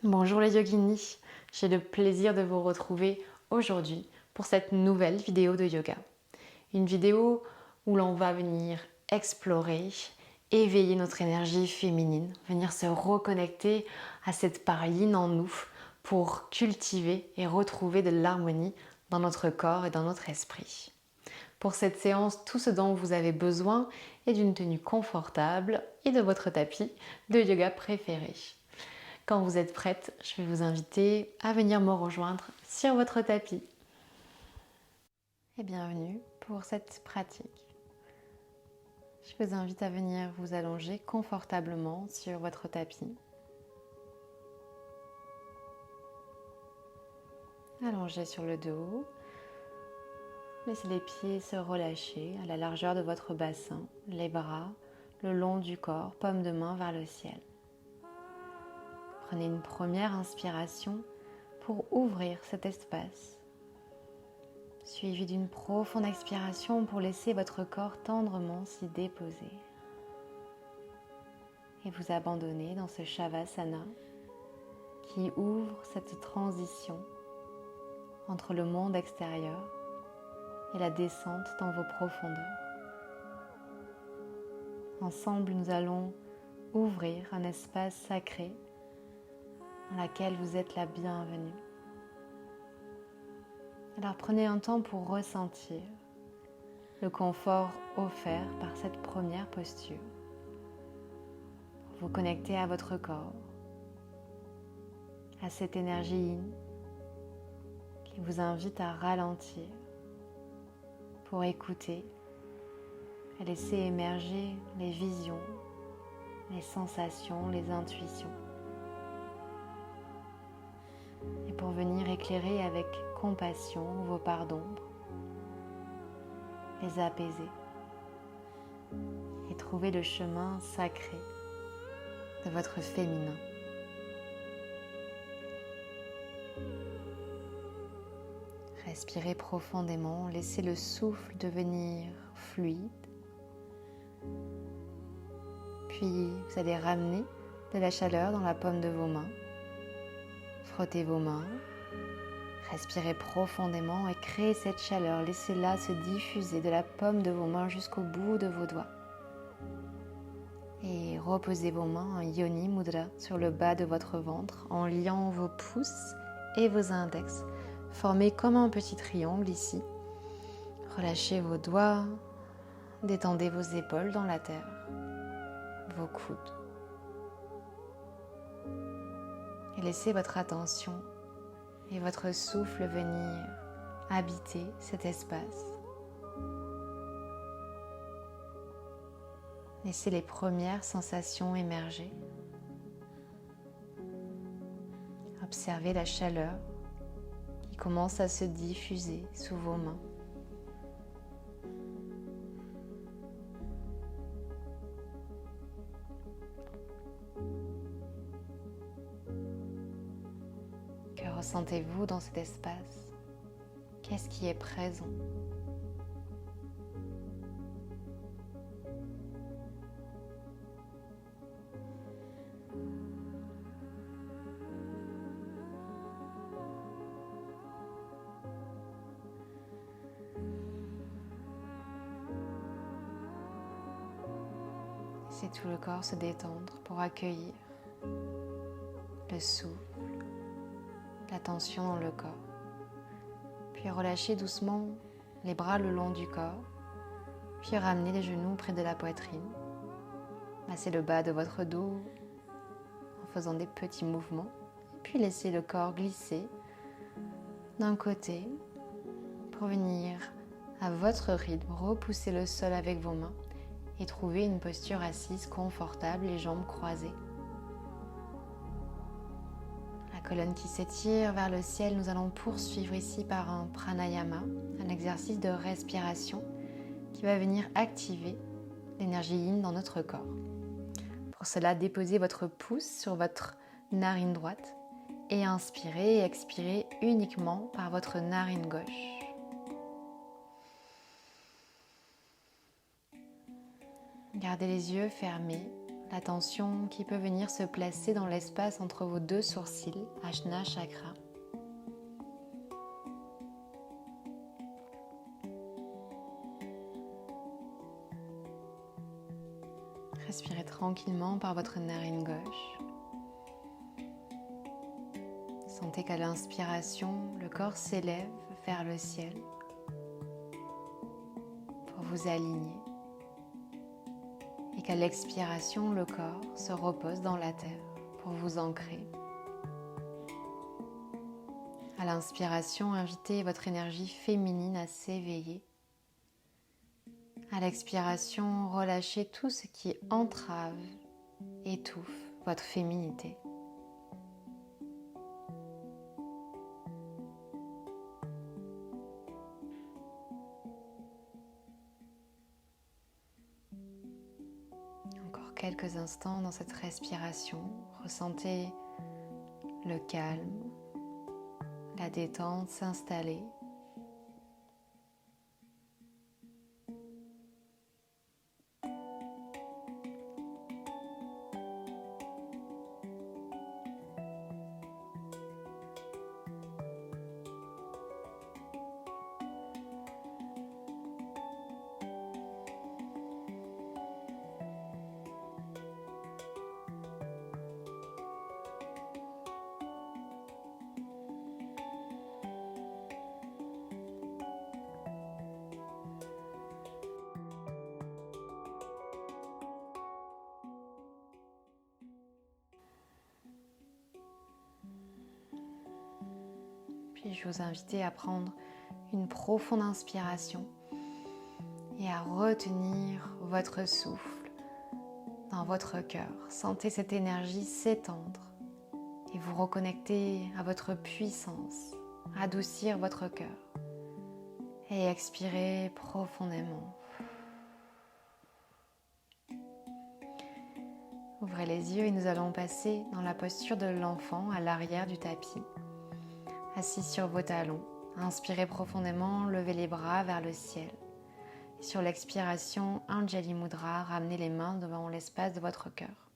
Bonjour les yoginis, j'ai le plaisir de vous retrouver aujourd'hui pour cette nouvelle vidéo de yoga. Une vidéo où l'on va venir explorer, éveiller notre énergie féminine, venir se reconnecter à cette part yin en nous pour cultiver et retrouver de l'harmonie dans notre corps et dans notre esprit. Pour cette séance, tout ce dont vous avez besoin est d'une tenue confortable et de votre tapis de yoga préféré. Quand vous êtes prête, je vais vous inviter à venir me rejoindre sur votre tapis. Et bienvenue pour cette pratique. Je vous invite à venir vous allonger confortablement sur votre tapis. Allongez sur le dos. Laissez les pieds se relâcher à la largeur de votre bassin, les bras le long du corps, paume de main vers le ciel. Prenez une première inspiration pour ouvrir cet espace, suivi d'une profonde expiration pour laisser votre corps tendrement s'y déposer. Et vous abandonner dans ce Shavasana qui ouvre cette transition entre le monde extérieur et la descente dans vos profondeurs. Ensemble, nous allons ouvrir un espace sacré dans lequel vous êtes la bienvenue. Alors prenez un temps pour ressentir le confort offert par cette première posture. Vous connectez à votre corps, à cette énergie yin qui vous invite à ralentir pour écouter et laisser émerger les visions, les sensations, les intuitions. Et pour venir éclairer avec compassion vos parts d'ombre, les apaiser et trouver le chemin sacré de votre féminin. Respirez profondément, laissez le souffle devenir fluide. Puis vous allez ramener de la chaleur dans la paume de vos mains. Frottez vos mains, respirez profondément et créez cette chaleur. Laissez-la se diffuser de la paume de vos mains jusqu'au bout de vos doigts. Et reposez vos mains en Yoni Mudra sur le bas de votre ventre en liant vos pouces et vos index. Formez comme un petit triangle ici. Relâchez vos doigts, détendez vos épaules dans la terre, vos coudes. Et laissez votre attention et votre souffle venir habiter cet espace. Laissez les premières sensations émerger. Observez la chaleur qui commence à se diffuser sous vos mains. Que ressentez-vous dans cet espace? Qu'est-ce qui est présent? Laissez tout le corps se détendre pour accueillir le souffle, la tension dans le corps. Puis relâchez doucement les bras le long du corps, puis ramenez les genoux près de la poitrine. Massez le bas de votre dos en faisant des petits mouvements, puis laissez le corps glisser d'un côté pour venir à votre rythme, repousser le sol avec vos mains et trouver une posture assise confortable, les jambes croisées. La colonne qui s'étire vers le ciel, nous allons poursuivre ici par un pranayama, un exercice de respiration qui va venir activer l'énergie yin dans notre corps. Pour cela, déposez votre pouce sur votre narine droite et inspirez et expirez uniquement par votre narine gauche. Gardez les yeux fermés, la tension qui peut venir se placer dans l'espace entre vos deux sourcils, Ajna Chakra. Respirez tranquillement par votre narine gauche. Sentez qu'à l'inspiration, le corps s'élève vers le ciel pour vous aligner. Et qu'à l'expiration, le corps se repose dans la terre pour vous ancrer. À l'inspiration, invitez votre énergie féminine à s'éveiller. À l'expiration, relâchez tout ce qui entrave, étouffe votre féminité. Encore quelques instants dans cette respiration, ressentez le calme, la détente s'installer. Puis je vous invite à prendre une profonde inspiration et à retenir votre souffle dans votre cœur. Sentez cette énergie s'étendre et vous reconnecter à votre puissance, adoucir votre cœur. Et expirez profondément. Ouvrez les yeux et nous allons passer dans la posture de l'enfant à l'arrière du tapis. Assis sur vos talons, inspirez profondément, levez les bras vers le ciel. Et sur l'expiration, Anjali Mudra, ramenez les mains devant l'espace de votre cœur.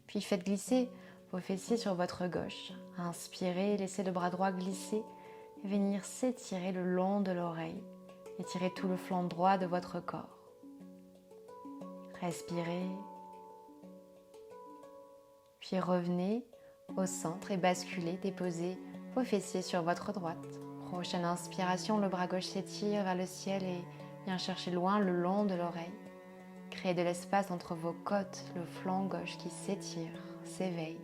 Puis faites glisser vos fessiers sur votre gauche. Inspirez, laissez le bras droit glisser et venir s'étirer le long de l'oreille. Étirez tout le flanc droit de votre corps. Respirez. Puis revenez au centre et basculez, déposez vos fessiers sur votre droite. Prochaine inspiration, le bras gauche s'étire vers le ciel et vient chercher loin le long de l'oreille. Créez de l'espace entre vos côtes, le flanc gauche qui s'étire, s'éveille.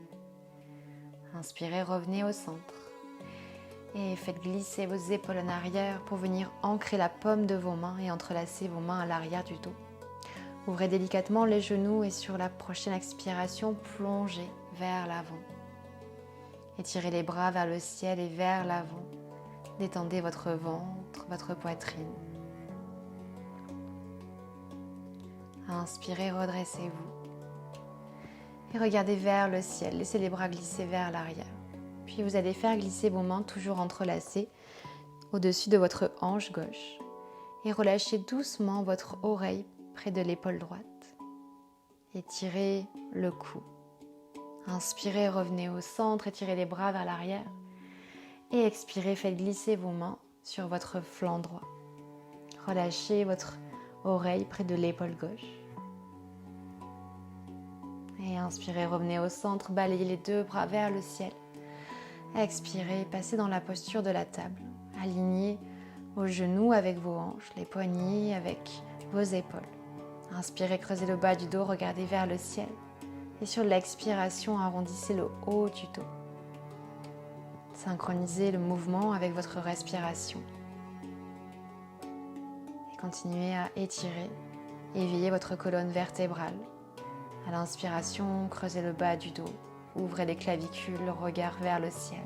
Inspirez, revenez au centre. Et faites glisser vos épaules en arrière pour venir ancrer la paume de vos mains et entrelacer vos mains à l'arrière du dos. Ouvrez délicatement les genoux et sur la prochaine expiration, plongez vers l'avant. Étirez les bras vers le ciel et vers l'avant. Détendez votre ventre, votre poitrine. Inspirez, redressez-vous. Et regardez vers le ciel. Laissez les bras glisser vers l'arrière. Puis vous allez faire glisser vos mains toujours entrelacées au-dessus de votre hanche gauche. Et relâchez doucement votre oreille près de l'épaule droite. Étirez le cou. Inspirez, revenez au centre, étirez les bras vers l'arrière. Et expirez, faites glisser vos mains sur votre flanc droit. Relâchez votre oreille près de l'épaule gauche. Et inspirez, revenez au centre, balayez les deux bras vers le ciel. Expirez, passez dans la posture de la table. Alignez vos genoux avec vos hanches, les poignets avec vos épaules. Inspirez, creusez le bas du dos, regardez vers le ciel. Et sur l'expiration, arrondissez le haut du dos. Synchronisez le mouvement avec votre respiration. Et continuez à étirer, éveiller votre colonne vertébrale. À l'inspiration, creusez le bas du dos, ouvrez les clavicules, le regard vers le ciel.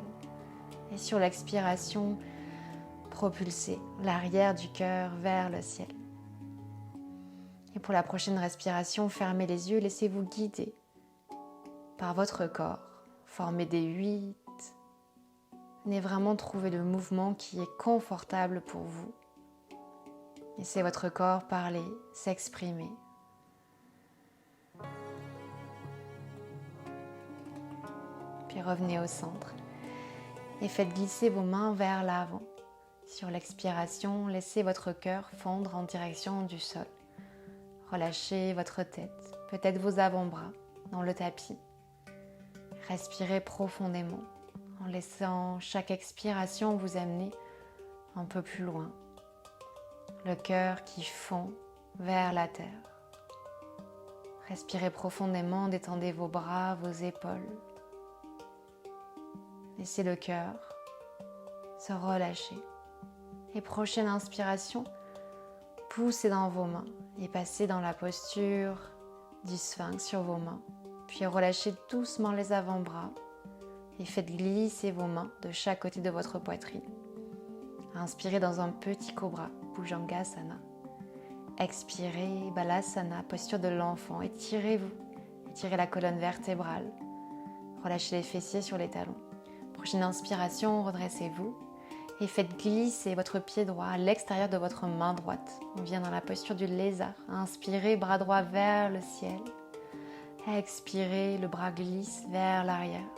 Et sur l'expiration, propulsez l'arrière du cœur vers le ciel. Et pour la prochaine respiration, fermez les yeux, laissez-vous guider par votre corps, formez des 8. Venez vraiment trouver le mouvement qui est confortable pour vous. Laissez votre corps parler, s'exprimer. puis revenez au centre. Et faites glisser vos mains vers l'avant. Sur l'expiration, laissez votre cœur fondre en direction du sol. Relâchez votre tête, peut-être vos avant-bras dans le tapis. Respirez profondément en laissant chaque expiration vous amener un peu plus loin. Le cœur qui fond vers la terre. Respirez profondément, détendez vos bras, vos épaules. Laissez le cœur se relâcher. Et prochaine inspiration, poussez dans vos mains et passez dans la posture du sphinx sur vos mains. Puis relâchez doucement les avant-bras et faites glisser vos mains de chaque côté de votre poitrine. Inspirez dans un petit cobra, Bhujangasana. Expirez, Balasana, posture de l'enfant. Étirez-vous, étirez la colonne vertébrale. Relâchez les fessiers sur les talons. Prochaine inspiration, redressez-vous et faites glisser votre pied droit à l'extérieur de votre main droite. On vient dans la posture du lézard. Inspirez, bras droit vers le ciel. Expirez, le bras glisse vers l'arrière.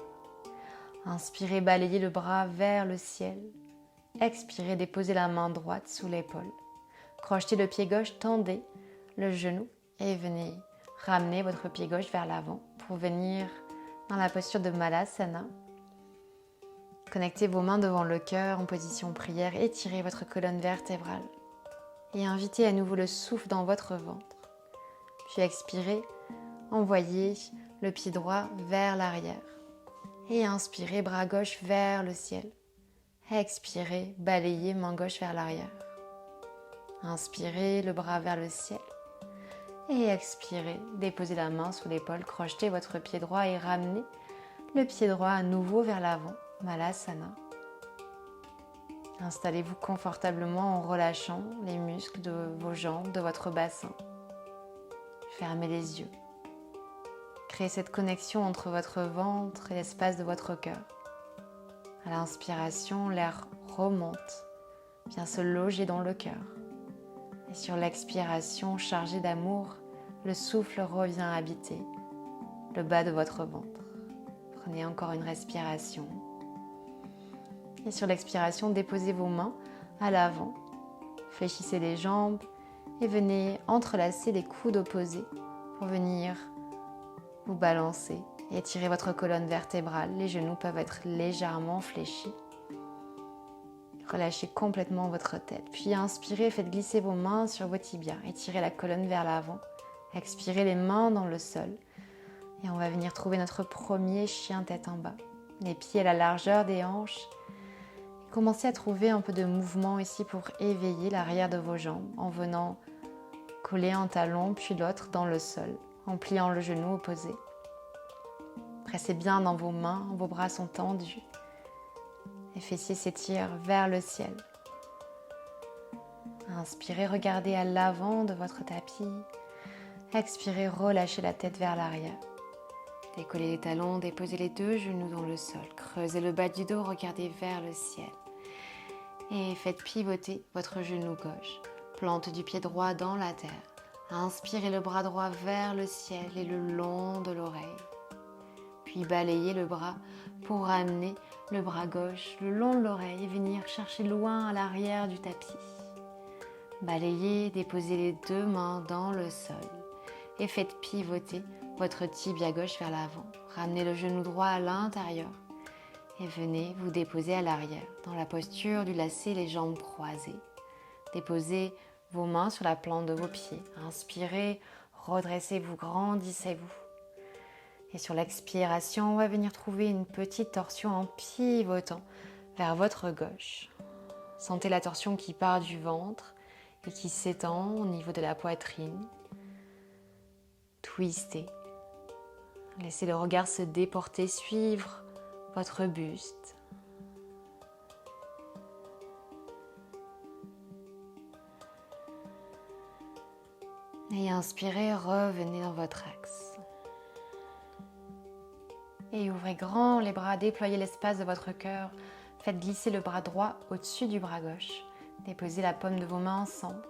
Inspirez, balayez le bras vers le ciel. Expirez, déposez la main droite sous l'épaule. Crochetez le pied gauche, tendez le genou et venez ramener votre pied gauche vers l'avant pour venir dans la posture de Malasana. Connectez vos mains devant le cœur en position prière, étirez votre colonne vertébrale et invitez à nouveau le souffle dans votre ventre. Puis expirez, envoyez le pied droit vers l'arrière et inspirez, bras gauche vers le ciel. Expirez, balayez main gauche vers l'arrière. Inspirez, le bras vers le ciel. Et expirez, déposez la main sous l'épaule, crochetez votre pied droit et ramenez le pied droit à nouveau vers l'avant, Malasana. Installez-vous confortablement en relâchant les muscles de vos jambes, de votre bassin. Fermez les yeux. Créez cette connexion entre votre ventre et l'espace de votre cœur. À l'inspiration, l'air remonte, vient se loger dans le cœur. Et sur l'expiration, chargé d'amour, le souffle revient habiter le bas de votre ventre. Prenez encore une respiration. Et sur l'expiration, déposez vos mains à l'avant. Fléchissez les jambes et venez entrelacer les coudes opposés pour venir vous balancer et étirer votre colonne vertébrale. Les genoux peuvent être légèrement fléchis. Relâchez complètement votre tête. Puis inspirez, faites glisser vos mains sur vos tibias. Étirez la colonne vers l'avant. Expirez les mains dans le sol. Et on va venir trouver notre premier chien tête en bas. Les pieds à la largeur des hanches. Commencez à trouver un peu de mouvement ici pour éveiller l'arrière de vos jambes en venant coller un talon puis l'autre dans le sol, en pliant le genou opposé. Pressez bien dans vos mains, vos bras sont tendus. Les fessiers s'étirent vers le ciel. Inspirez, regardez à l'avant de votre tapis. Expirez, relâchez la tête vers l'arrière. Décollez les talons, déposez les deux genoux dans le sol. Creusez le bas du dos, regardez vers le ciel. Et faites pivoter votre genou gauche. Plante du pied droit dans la terre. Inspirez le bras droit vers le ciel et le long de l'oreille. Puis balayez le bras pour ramener le bras gauche le long de l'oreille et venir chercher loin à l'arrière du tapis. Balayez, déposez les deux mains dans le sol et faites pivoter votre tibia gauche vers l'avant. Ramenez le genou droit à l'intérieur et venez vous déposer à l'arrière dans la posture du lacet, les jambes croisées. Déposez vos mains sur la plante de vos pieds. Inspirez, redressez-vous, grandissez-vous. Et sur l'expiration, on va venir trouver une petite torsion en pivotant vers votre gauche. Sentez la torsion qui part du ventre et qui s'étend au niveau de la poitrine. Twistez. Laissez le regard se déporter, suivre votre buste. Et inspirez, revenez dans votre axe. Et ouvrez grand les bras, déployez l'espace de votre cœur. Faites glisser le bras droit au-dessus du bras gauche. Déposez la paume de vos mains ensemble.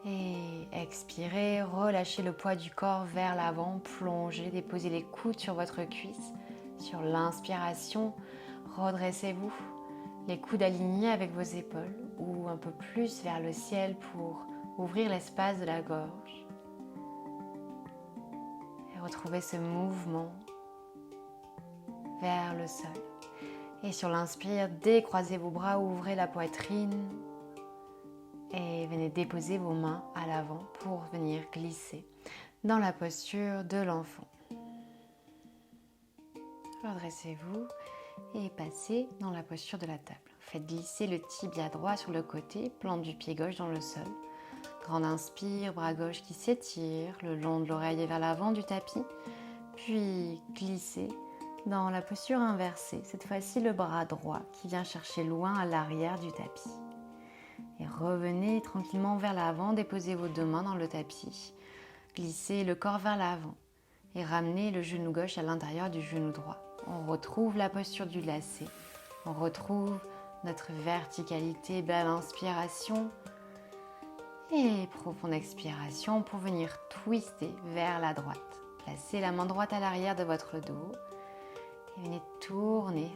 Et expirez, relâchez le poids du corps vers l'avant, plongez, déposez les coudes sur votre cuisse. Sur l'inspiration, redressez-vous, les coudes alignés avec vos épaules ou un peu plus vers le ciel pour ouvrir l'espace de la gorge. Et retrouvez ce mouvement vers le sol. Et sur l'inspire, décroisez vos bras, ouvrez la poitrine et venez déposer vos mains à l'avant pour venir glisser dans la posture de l'enfant. Redressez-vous et passez dans la posture de la table. Faites glisser le tibia droit sur le côté, plante du pied gauche dans le sol. Grande inspire, bras gauche qui s'étire le long de l'oreille et vers l'avant du tapis. Puis glissez dans la posture inversée. Cette fois-ci, le bras droit qui vient chercher loin à l'arrière du tapis. Et revenez tranquillement vers l'avant, déposez vos deux mains dans le tapis. Glissez le corps vers l'avant et ramenez le genou gauche à l'intérieur du genou droit. On retrouve la posture du lacet. On retrouve notre verticalité, belle inspiration et profonde expiration pour venir twister vers la droite. Placez la main droite à l'arrière de votre dos et venez tourner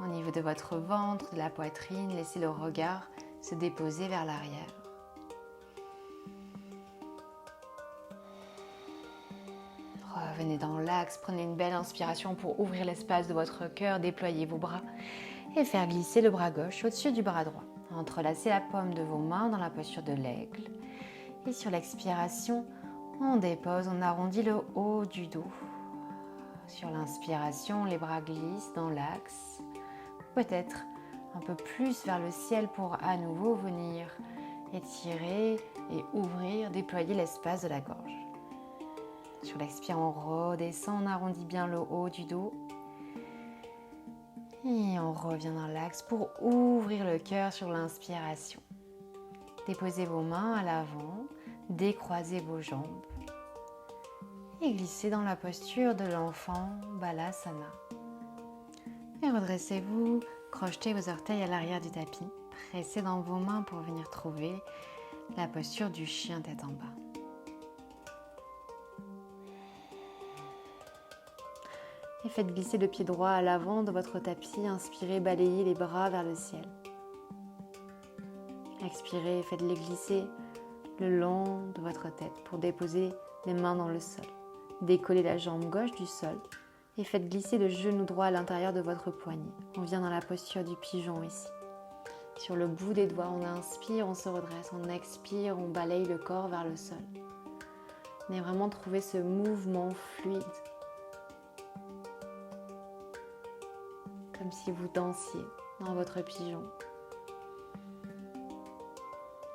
au niveau de votre ventre, de la poitrine. Laissez le regard se déposer vers l'arrière. Revenez dans l'axe, prenez une belle inspiration pour ouvrir l'espace de votre cœur, déployez vos bras et faire glisser le bras gauche au-dessus du bras droit. Entrelacez la paume de vos mains dans la posture de l'aigle. Et sur l'expiration, on dépose, on arrondit le haut du dos. Sur l'inspiration, les bras glissent dans l'axe, peut-être un peu plus vers le ciel pour à nouveau venir étirer et ouvrir, déployer l'espace de la gorge. Sur l'expire, on redescend, on arrondit bien le haut du dos. Et on revient dans l'axe pour ouvrir le cœur sur l'inspiration. Déposez vos mains à l'avant, décroisez vos jambes et glissez dans la posture de l'enfant Balasana. Et redressez-vous, crochetez vos orteils à l'arrière du tapis, pressez dans vos mains pour venir trouver la posture du chien tête en bas. Et faites glisser le pied droit à l'avant de votre tapis. Inspirez, balayez les bras vers le ciel. Expirez, faites-les glisser le long de votre tête pour déposer les mains dans le sol. Décollez la jambe gauche du sol et faites glisser le genou droit à l'intérieur de votre poignet. On vient dans la posture du pigeon ici. Sur le bout des doigts, on inspire, on se redresse, on expire, on balaye le corps vers le sol. Venez vraiment trouver ce mouvement fluide. Comme si vous dansiez dans votre pigeon.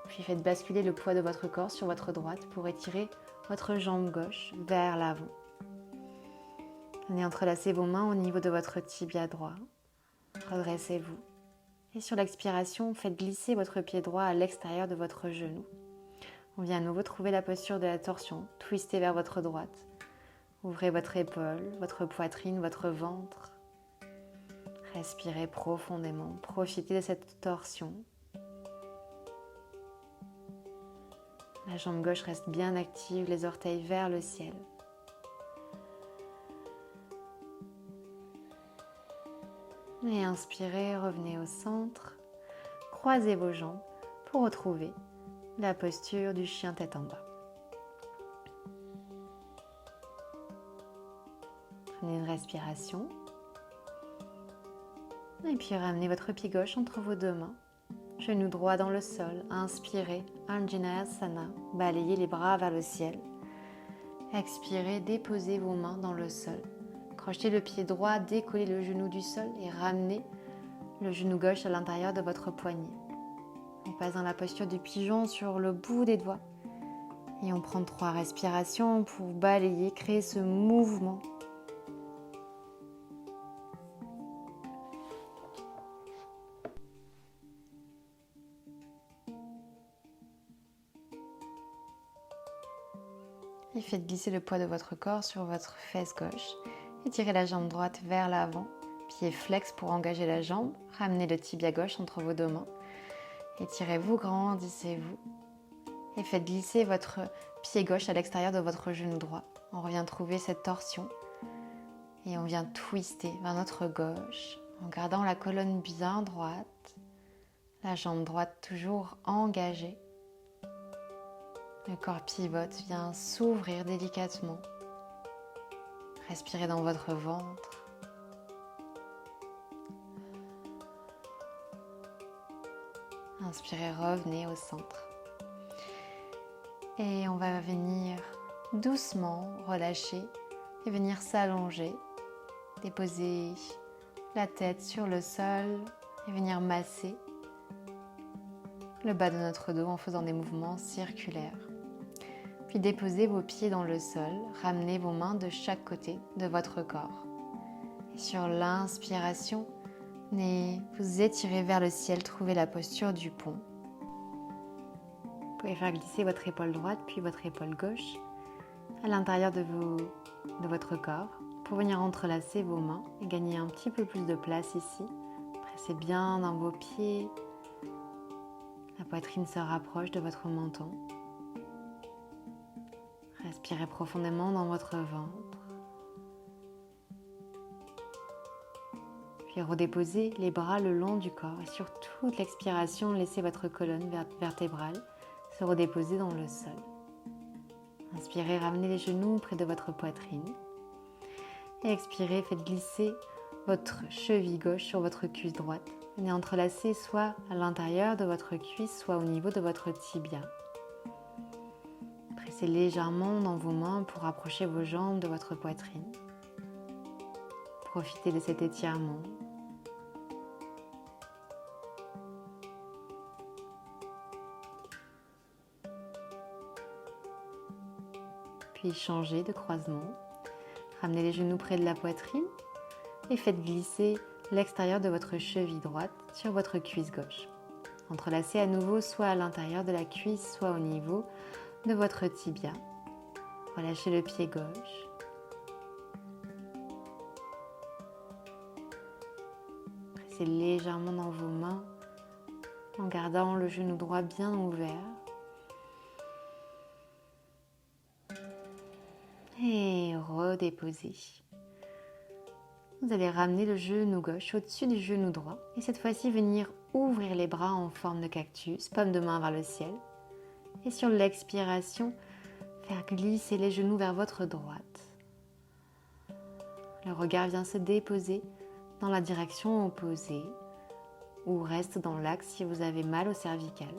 Puis faites basculer le poids de votre corps sur votre droite pour étirer votre jambe gauche vers l'avant. Venez entrelacer vos mains au niveau de votre tibia droit. Redressez-vous. Et sur l'expiration, faites glisser votre pied droit à l'extérieur de votre genou. On vient à nouveau trouver la posture de la torsion. Twistez vers votre droite. Ouvrez votre épaule, votre poitrine, votre ventre. Respirez profondément, profitez de cette torsion. La jambe gauche reste bien active, les orteils vers le ciel. Et inspirez, revenez au centre, croisez vos jambes pour retrouver la posture du chien tête en bas. Prenez une respiration. Et puis ramenez votre pied gauche entre vos deux mains. Genou droit dans le sol. Inspirez, Anjaneyasana. Balayez les bras vers le ciel. Expirez, déposez vos mains dans le sol. Crochetez le pied droit, décollez le genou du sol et ramenez le genou gauche à l'intérieur de votre poignet. On passe dans la posture du pigeon sur le bout des doigts. Et on prend 3 respirations pour balayer, créer ce mouvement. Et faites glisser le poids de votre corps sur votre fesse gauche. Étirez la jambe droite vers l'avant. Pied flex pour engager la jambe. Ramenez le tibia gauche entre vos deux mains. Étirez-vous, grandissez-vous. Et faites glisser votre pied gauche à l'extérieur de votre genou droit. On revient trouver cette torsion. Et on vient twister vers notre gauche en gardant la colonne bien droite, la jambe droite toujours engagée. Le corps pivote, vient s'ouvrir délicatement. Respirez dans votre ventre. Inspirez, revenez au centre. Et on va venir doucement relâcher et venir s'allonger. Déposer la tête sur le sol et venir masser le bas de notre dos en faisant des mouvements circulaires. Puis déposez vos pieds dans le sol, ramenez vos mains de chaque côté de votre corps. Et sur l'inspiration, vous étirez vers le ciel, trouvez la posture du pont. Vous pouvez faire glisser votre épaule droite puis votre épaule gauche à l'intérieur de votre corps pour venir entrelacer vos mains et gagner un petit peu plus de place ici. Pressez bien dans vos pieds. La poitrine se rapproche de votre menton. Respirez profondément dans votre ventre. Puis redéposez les bras le long du corps et sur toute l'expiration, laissez votre colonne vertébrale se redéposer dans le sol. Inspirez, ramenez les genoux près de votre poitrine. Et expirez, faites glisser votre cheville gauche sur votre cuisse droite. Venez entrelacer soit à l'intérieur de votre cuisse, soit au niveau de votre tibia. Pressez légèrement dans vos mains pour rapprocher vos jambes de votre poitrine. Profitez de cet étirement. Puis changez de croisement. Ramenez les genoux près de la poitrine et faites glisser l'extérieur de votre cheville droite sur votre cuisse gauche. Entrelacez à nouveau soit à l'intérieur de la cuisse, soit au niveau de votre tibia. Relâchez le pied gauche. Pressez légèrement dans vos mains en gardant le genou droit bien ouvert. Et redéposez. Vous allez ramener le genou gauche au-dessus du genou droit et cette fois-ci venir ouvrir les bras en forme de cactus, paume de main vers le ciel. Et sur l'expiration, faire glisser les genoux vers votre droite. Le regard vient se déposer dans la direction opposée ou reste dans l'axe si vous avez mal au cervical.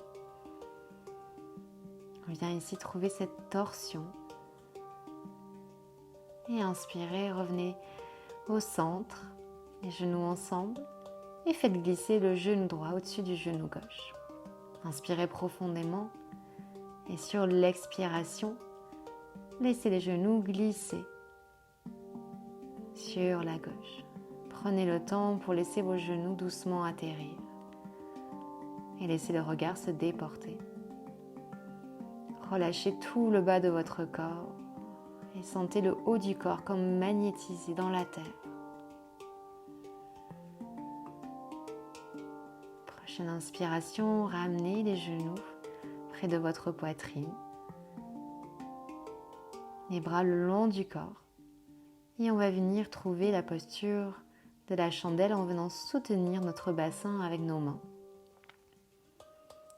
On vient ici trouver cette torsion. Et inspirez, revenez au centre, les genoux ensemble et faites glisser le genou droit au-dessus du genou gauche. Inspirez profondément et sur l'expiration, laissez les genoux glisser sur la gauche. Prenez le temps pour laisser vos genoux doucement atterrir et laissez le regard se déporter. Relâchez tout le bas de votre corps et sentez le haut du corps comme magnétisé dans la terre. Prochaine inspiration, ramenez les genoux près de votre poitrine. Les bras le long du corps. Et on va venir trouver la posture de la chandelle en venant soutenir notre bassin avec nos mains.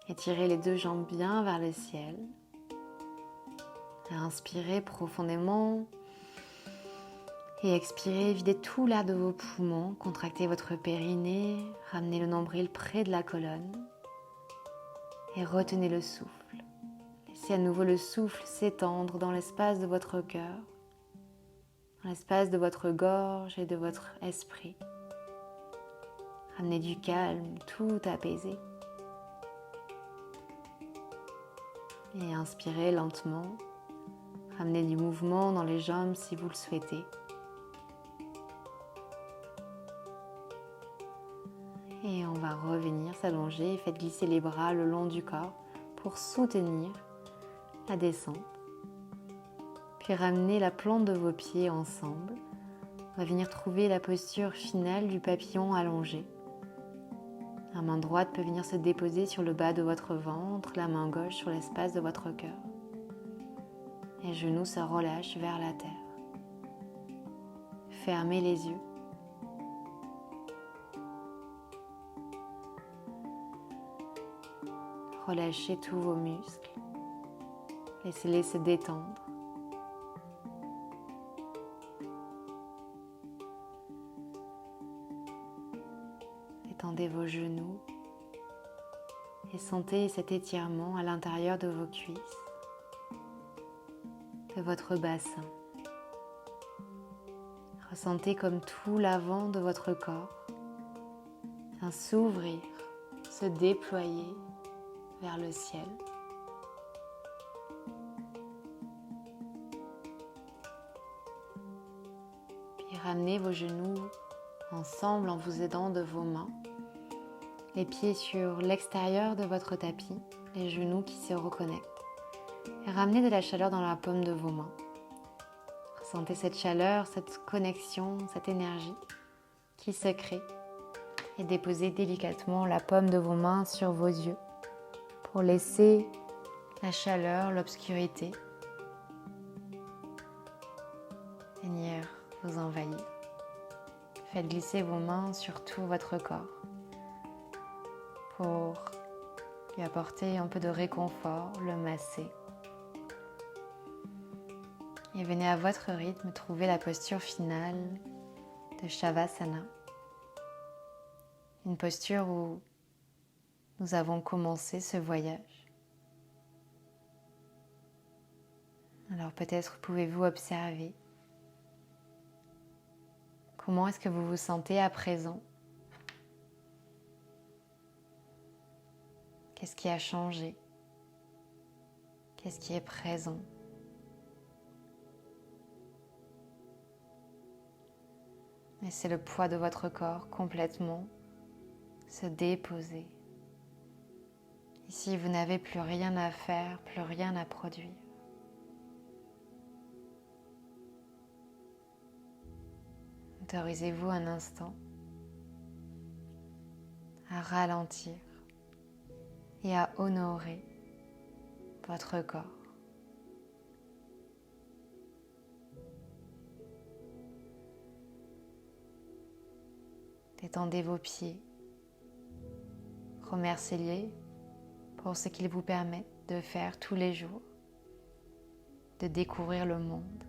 Étirez les deux jambes bien vers le ciel. Inspirez profondément et expirez, videz tout l'air de vos poumons, contractez votre périnée, ramenez le nombril près de la colonne et retenez le souffle. Laissez à nouveau le souffle s'étendre dans l'espace de votre cœur, dans l'espace de votre gorge et de votre esprit. Ramenez du calme, tout apaisé. Et inspirez lentement. Ramenez du mouvement dans les jambes si vous le souhaitez. Et on va revenir s'allonger. Faites glisser les bras le long du corps pour soutenir la descente. Puis ramenez la plante de vos pieds ensemble. On va venir trouver la posture finale du papillon allongé. La main droite peut venir se déposer sur le bas de votre ventre, la main gauche sur l'espace de votre cœur. Les genoux se relâchent vers la terre. fermer les yeux. Relâchez tous vos muscles. Laissez-les se détendre. Détendez vos genoux et sentez cet étirement à l'intérieur de vos cuisses, de votre bassin. Ressentez comme tout l'avant de votre corps vient s'ouvrir, se déployer vers le ciel. Puis ramenez vos genoux ensemble en vous aidant de vos mains. Les pieds sur l'extérieur de votre tapis, les genoux qui se reconnectent. Et ramenez de la chaleur dans la paume de vos mains. Ressentez cette chaleur, cette connexion, cette énergie qui se crée. Et déposez délicatement la paume de vos mains sur vos yeux pour laisser la chaleur, l'obscurité venir vous envahir. Faites glisser vos mains sur tout votre corps pour lui apporter un peu de réconfort, le masser. Et venez à votre rythme trouver la posture finale de Shavasana. Une posture où nous avons commencé ce voyage. Alors peut-être pouvez-vous observer comment est-ce que vous vous sentez à présent. Qu'est-ce qui a changé? Qu'est-ce qui est présent? Laissez le poids de votre corps complètement se déposer. Ici, vous n'avez plus rien à faire, plus rien à produire. Autorisez-vous un instant à ralentir et à honorer votre corps. Détendez vos pieds. Remerciez-les pour ce qu'ils vous permettent de faire tous les jours, de découvrir le monde.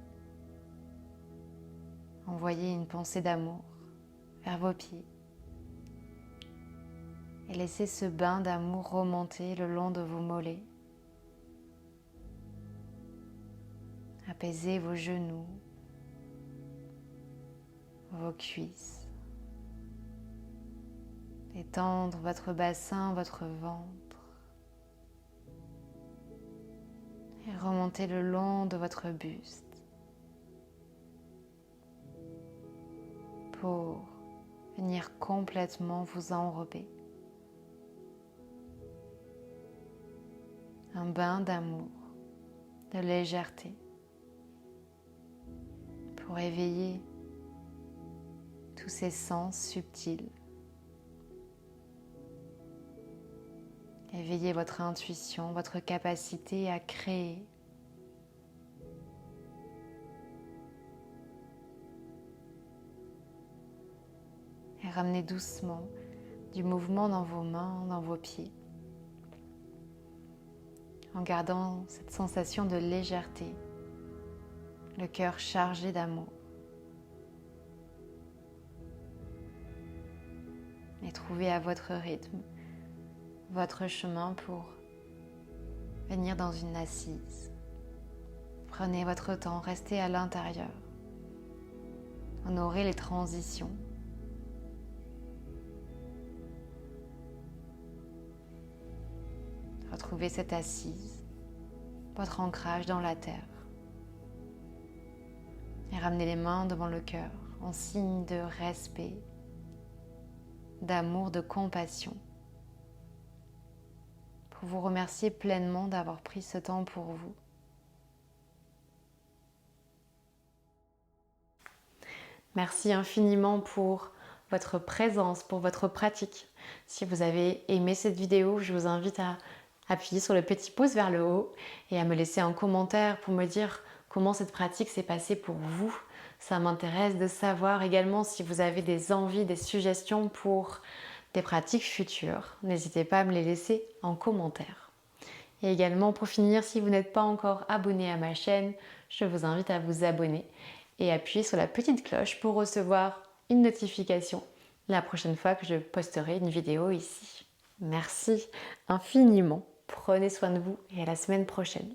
Envoyez une pensée d'amour vers vos pieds et laissez ce bain d'amour remonter le long de vos mollets. Apaisez vos genoux, vos cuisses. Détendre votre bassin, votre ventre. Et remonter le long de votre buste. Pour venir complètement vous enrober. Un bain d'amour, de légèreté. Pour éveiller tous ces sens subtils. Éveillez votre intuition, votre capacité à créer. Et ramenez doucement du mouvement dans vos mains, dans vos pieds. En gardant cette sensation de légèreté, le cœur chargé d'amour. Et trouvez à votre rythme votre chemin pour venir dans une assise. Prenez votre temps, restez à l'intérieur. Honorez les transitions. Retrouvez cette assise, votre ancrage dans la terre. Et ramenez les mains devant le cœur en signe de respect, d'amour, de compassion. Pour vous remercier pleinement d'avoir pris ce temps pour vous. Merci infiniment pour votre présence, pour votre pratique. Si vous avez aimé cette vidéo, je vous invite à appuyer sur le petit pouce vers le haut et à me laisser un commentaire pour me dire comment cette pratique s'est passée pour vous. Ça m'intéresse de savoir également si vous avez des envies, des suggestions pour des pratiques futures. N'hésitez pas à me les laisser en commentaire. Et également pour finir, si vous n'êtes pas encore abonné à ma chaîne, je vous invite à vous abonner et appuyer sur la petite cloche pour recevoir une notification la prochaine fois que je posterai une vidéo ici. Merci infiniment, prenez soin de vous et à la semaine prochaine.